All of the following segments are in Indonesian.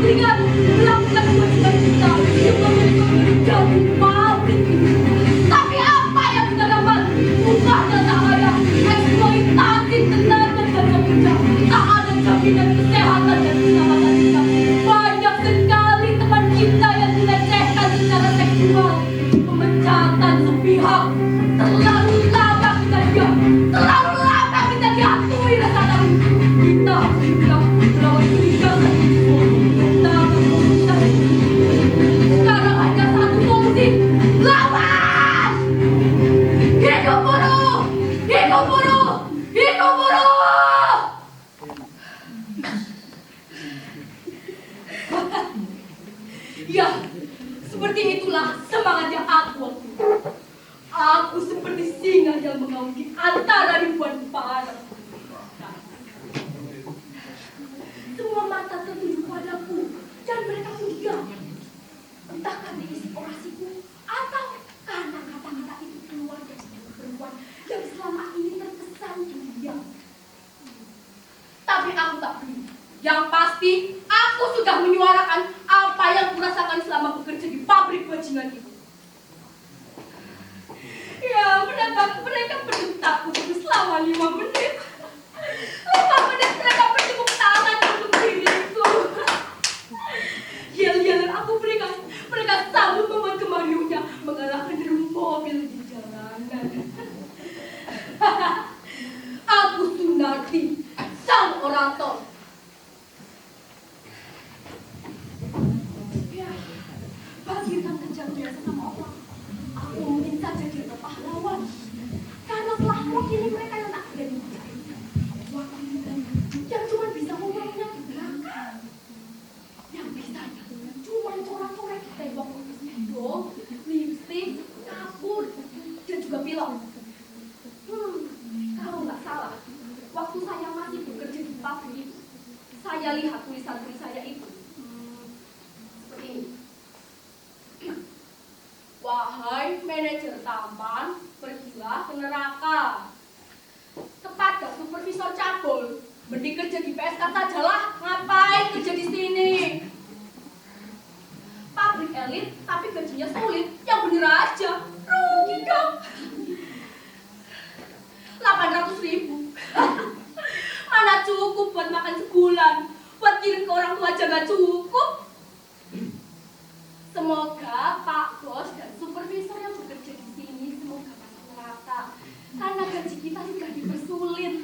dengan melakukan kewajiban kita yang menjadi pabrik ini. Tapi apa yang kita dapat? Bukannya tak ada eksploitasi tenaga kerja, tak ada jaminan kesehatan dan keselamatan kita. Banyak sekali teman kita yang dilecehkan secara seksual, pemecatan sepihak. Terlalu lama kita diam, terlalu lama kita dihantui rasa takut. Kita melawan curiga sekarang hanya satu solusi, lawan! Hidup buruh! Hidup buruh! Hidup buruh! Ya, seperti itulah semangatnya aku. Aku seperti singa yang mengaum di antara ribuan panah. Semua mata tertuju padaku dan mereka pun diam. Entah karena isi orasiku atau karena kata-kata itu keluar dari mulut perempuan yang selama ini terkesan diam. Tapi aku tak peduli. Yang pasti aku sudah menyuarakan apa yang kurasakan selama bekerja di pabrik bajingan itu. Ya, mereka berdetak selama 5 menit. 5 menit mereka bertepuk tangan untuk diriku. Yel-yelan aku mereka sambut membuat kemalunya mengalahkan deru mobil di jalanan. Aku Sunarti, sang orator. Ya, bagi rekan kerja biasa sama orang, aku mungkin saja jadi pahlawan. Karena telah mewakili mereka yang tak berani percaya. Yang cuma bisa ngomongnya di belakang. Yang bisanya cuma corak-corak tembok, hidung, lipstick, kapur, dan juga pilok. Kalau nggak salah, waktu saya masih bekerja di pabrik, saya lihat tulisan-tulisan saya itu. Seperti ini. Wahai manajer tampan, pergilah ke neraka. Kepada supervisor cabul, mending kerja di PSK sajalah, ngapain kerja di sini? Pabrik elit, tapi gajinya sulit, yang bener aja, rugi dong. 800.000, mana cukup buat makan sebulan, buat kirim ke orang tua aja gak cukup. Semoga Pak Bos dan supervisor yang bekerja di sini semoga masuk neraka, karena gaji kita sudah dipersulit.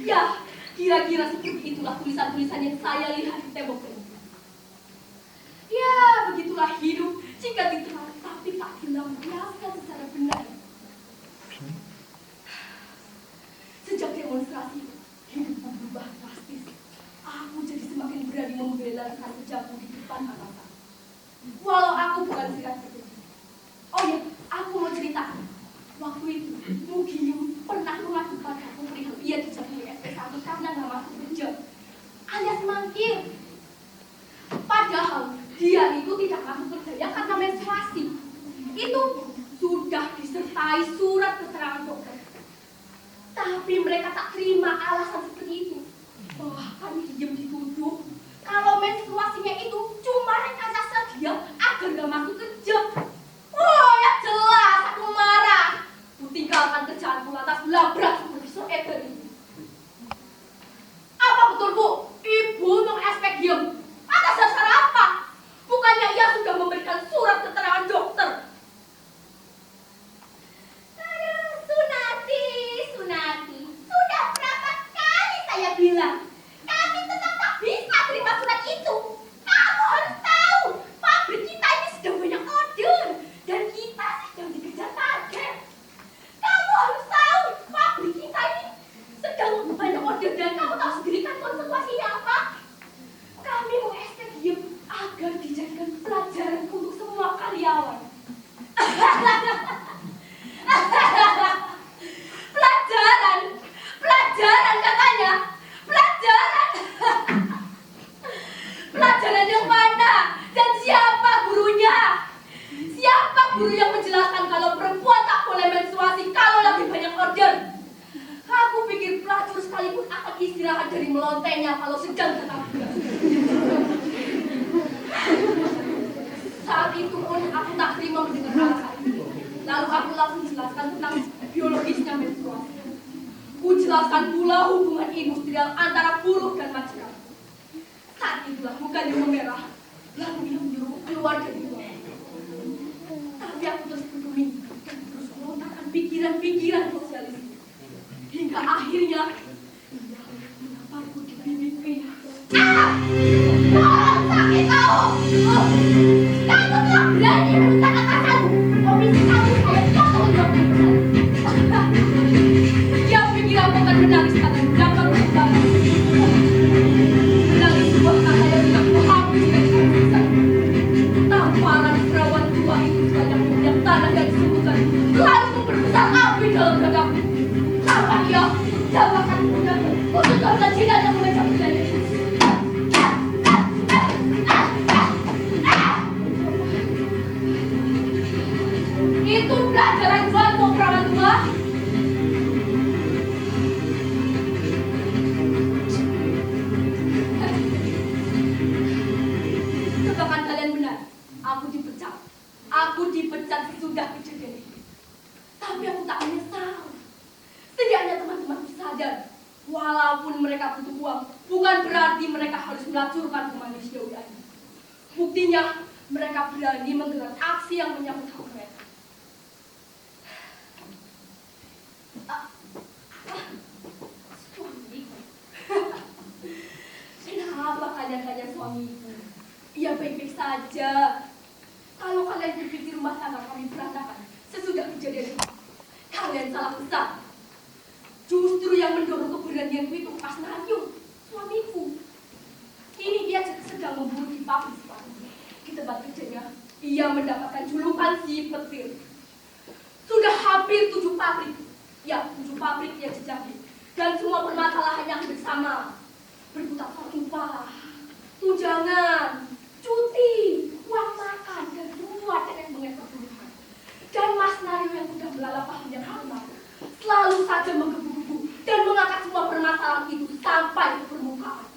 Ya, kira-kira seperti itulah tulisan-tulisan yang saya lihat di tembok ini. Ya, begitulah hidup jika diterapkan tapi tak dilampiaskan secara benar. Sejak demonstrasi, hidupku berubah drastis. Aku jadi semakin berani membela rekan kerjaku di depan atasan. Walau aku bukan serikat pekerja. Oh ya, aku mau cerita. Waktu itu, Mugium pernah mengaku padaku perihal ia dijatuhi SP1 karena nggak masuk kerja, alias mangkir. Padahal dia itu tidak masuk kerja ya karena menstruasi. Itu sudah disertai surat keterangan dokter. Tapi mereka tak terima alasan seperti itu. Bahkan Diem dituduh kalau menstruasinya itu cuma rekayasa dia agar nggak masuk kerja. Oh ya jelas aku marah. Ku tinggalkan kerjaanku lantas labrak supervisor Eder ini. Apa betul Bu? Ibu mengaspek Diem atas dasar apa? Bukannya ia sudah memberikan surat keterangan dokter? Sunati, sudah berapa kali saya bilang kami tetap tak bisa terima surat itu. Kamu harus tahu, pabrik kita ini sedang banyak order dan kita sedang dikejar target. Kamu harus tahu, pabrik kita ini sedang banyak order dan kamu tahu sendiri kan konsekuensinya apa? Kami mengestek Diem agar dijadikan pelajaran untuk semua karyawan. Pelajaran katanya, pelajaran. Pelajaran yang mana? Dan siapa gurunya? Siapa guru yang menjelaskan kalau perempuan tak boleh menstruasi kalau lagi banyak order? Aku pikir pelacur sekalipun akan istirahat dari melontenya kalau sedang tetap bulan. itu pun aku tak terima mendengar alasan itu. Lalu aku langsung jelaskan tentang biologisnya menstruasi. Ku jelaskan pula hubungan industrial antara buruh dan majikan. Saat itulah mukanya memerah, lalu dia menyuruh keluar dari ruangan. Tapi aku terus peduli dan terus melontarkan pikiran-pikiran sosialis. Hingga akhirnya ia menampakku di bibirnya. Orang sakit kau! Kamu telah berani meminta atasanmu. Komisi kamu saya potong jawabnya. Dia pikir aku akan menangis karena dapat membangun. Menangis sebuah kata yang tidak kuhabis dari kehabisan. Tamparan perawan tua itu banyak minyak tanah yang disebutkan lalu memperbesar api dalam dadaku. Sampai ia menjawabkan punyaku untuk karena jidat yang mengejar budaya. Itu pelajaran buatmu perawan tua. Tebakan kalian benar. Aku dipecat. Aku dipecat sesudah kejadian itu. Tapi aku tak menyesal. Setidaknya teman-temanku sadar, walaupun mereka butuh uang, bukan berarti mereka harus melacurkan kemanusiaan. Buktinya, mereka berani menggelar aksi yang menyangkut hak mereka. Suamiku. Kenapa kalian tanya suamiku? Ia baik-baik saja. Kalau kalian berpikir rumah tangga kami berantakan sesudah kejadian itu, kalian salah besar. Justru yang mendorong keberanianku itu Mas Naryo, suamiku. Ini dia sedang memburu di pabrik sepatu. Di tempat kerjanya, ia mendapatkan julukan si petir. Sudah hampir 7 pabrik. Ya, 7 pabrik yang jejaki. Dan semua permasalahannya hampir sama. Berputar soal upah, tunjangan, cuti, uang makan, dan semua tenek-tenek kebutuhan. Dan Mas Naryo yang sudah melalap panjang lama, selalu saja menggebu-gebu dan mengangkat semua permasalahan itu sampai ke permukaan.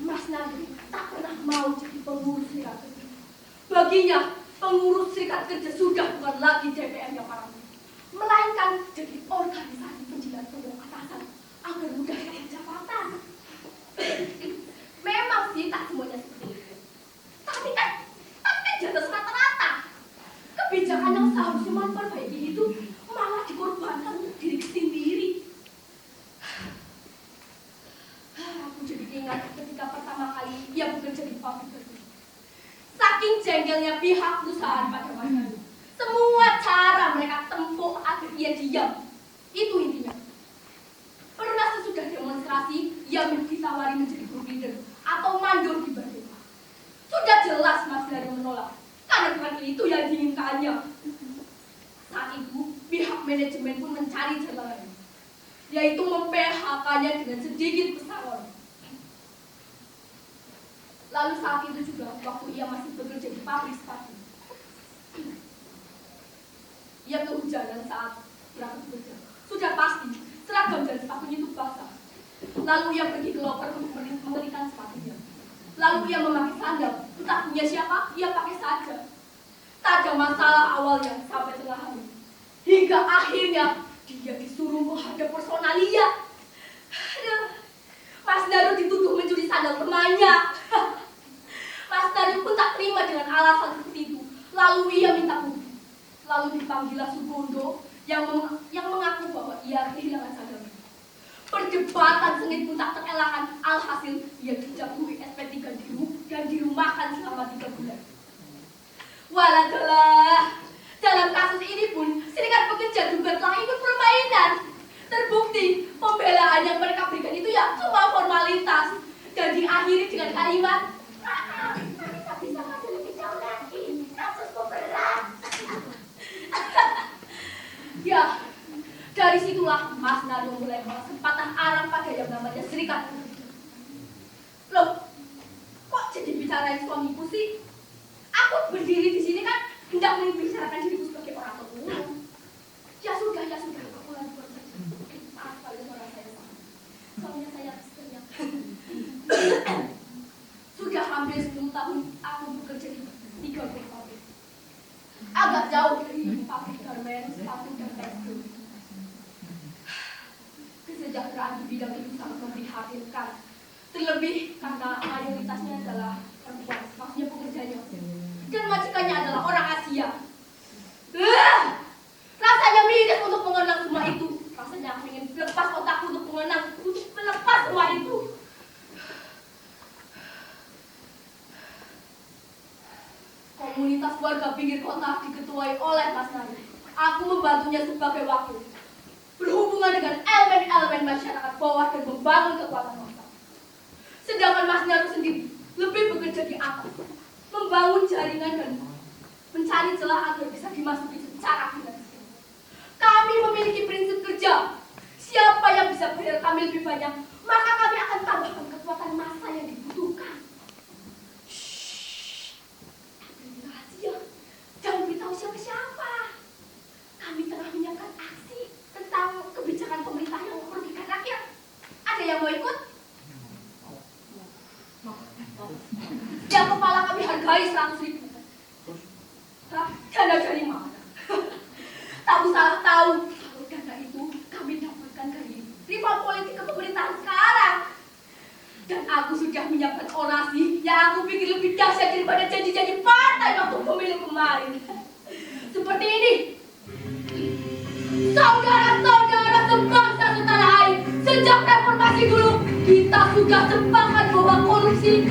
Mas Naryo tak pernah mau jadi pengurus serikat kerja. Baginya, pengurus serikat kerja sudah bukan lagi DPR yang parah, melainkan jadi organisasi penjilat pokok atasan agar mudah dapat jabatan. Memang sih tak semuanya seperti itu. Tapi kan jatah rata-rata. Kebijakan yang seharusnya memperbaiki itu malah dikorbankan untuk diri sendiri. Aku jadi ingat ketika pertama kali ia bekerja di pabrik tersebut. Saking jengkelnya pihak perusahaan pada masanya. Semua cara mereka tempuh agar ia diam. Itu intinya. Pernah sesudah demonstrasi, ia ditawari menjadi group leader atau mandor di badan. Sudah jelas Mas Naryo menolak, karena bukan itu yang diinginkannya. Saat itu, pihak manajemen pun mencari jalan lain, yaitu mem-PHK-nya dengan sedikit pesangon. Lalu saat itu juga, waktu ia masih bekerja di pabrik sepatu, ia kehujanan saat berangkat bekerja. Sudah pasti, seragam dan sepatunya itu basah. Lalu ia pergi ke loker untuk membelikan sepatunya. Lalu ia memakai sandal, entah punya siapa, ia pakai saja. Tak ada masalah awalnya sampai tengah hari. Hingga akhirnya dia disuruh menghadap personalia. Mas Naryo dituduh mencuri sandal temannya. Mas Naryo pun tak terima dengan alasan seperti itu. Lalu ia minta bukti. Lalu dipanggillah Sugondo yang mengaku bahwa ia kehilangan sandalnya. Perdebatan sengit pun tak terelakkan. Alhasil ia dijatuhi SP3 dan dirumahkan selama 3 bulan. Waladalah, dalam kasus ini pun serikat pekerja juga telah ikut permainan. Terbukti pembelaan yang mereka berikan itu ya cuma formalitas dan diakhiri dengan kalimat, kami tak bisa maju lebih jauh lagi, kasusku berat. Ya, dari situlah Mas Naryo mulai berkesempatan arang pada yang namanya serikat. Loh, kok jadi bicarain suamiku sih? Aku berdiri di sini kan hendak membicarakan diriku sebagai orang tua. Ya sudah, aku lanjutkan saja. Maaf kalau suara saya sama. Soalnya saya teriak. Sudah hampir 10 tahun aku bekerja di didapatkan. Terlebih karena mayoritasnya adalah perempuan, maksudnya pekerjanya. Dan majikannya adalah orang Asia. Rasanya miris untuk mengenang semua itu. Rasanya aku ingin lepas otakku untuk melepas semua itu. Komunitas warga pinggir kota diketuai oleh Mas Nari. Aku membantunya sebagai wakil, berhubungan dengan elemen-elemen masyarakat bawah dan membangun kekuatan massa. Sedangkan Mas Nari sendiri lebih bekerja di atas, membangun jaringan dan mencari celah agar bisa dimasuki secara finansial. Kami memiliki prinsip kerja. Siapa yang bisa bayar kami lebih banyak, maka kami akan tambahkan kekuatan massa yang dibutuhkan. Jangan beritahu siapa-siapa. Kami tengah menyiapkan aksi tentang kebijakan pemerintah yang merugikan rakyat. Ada yang mau ikut? Yang kepala kami hargai 100.000. Dana dari mana? Tak usah tahu. Kalau dana itu kami dapatkan dari rival politik ke pemerintahan sekarang. Dan aku sudah menyiapkan orasi yang aku pikir lebih dahsyat daripada janji-janji partai waktu pemilu kemarin. Seperti ini. Saudara-saudara sebangsa setanah air, sejak reformasi dulu kita sudah sepakat bahwa kolusi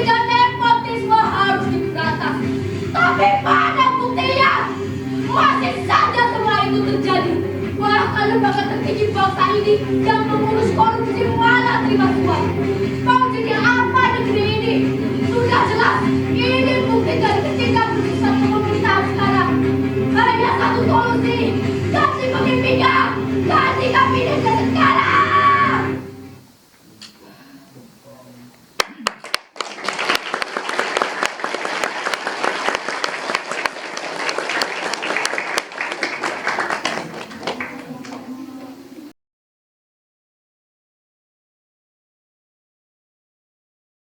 dan nepotisme harus diberantas. Tapi pada buktinya masih saja semua itu terjadi. Bahkan lembaga tertinggi bangsa ini yang mengurus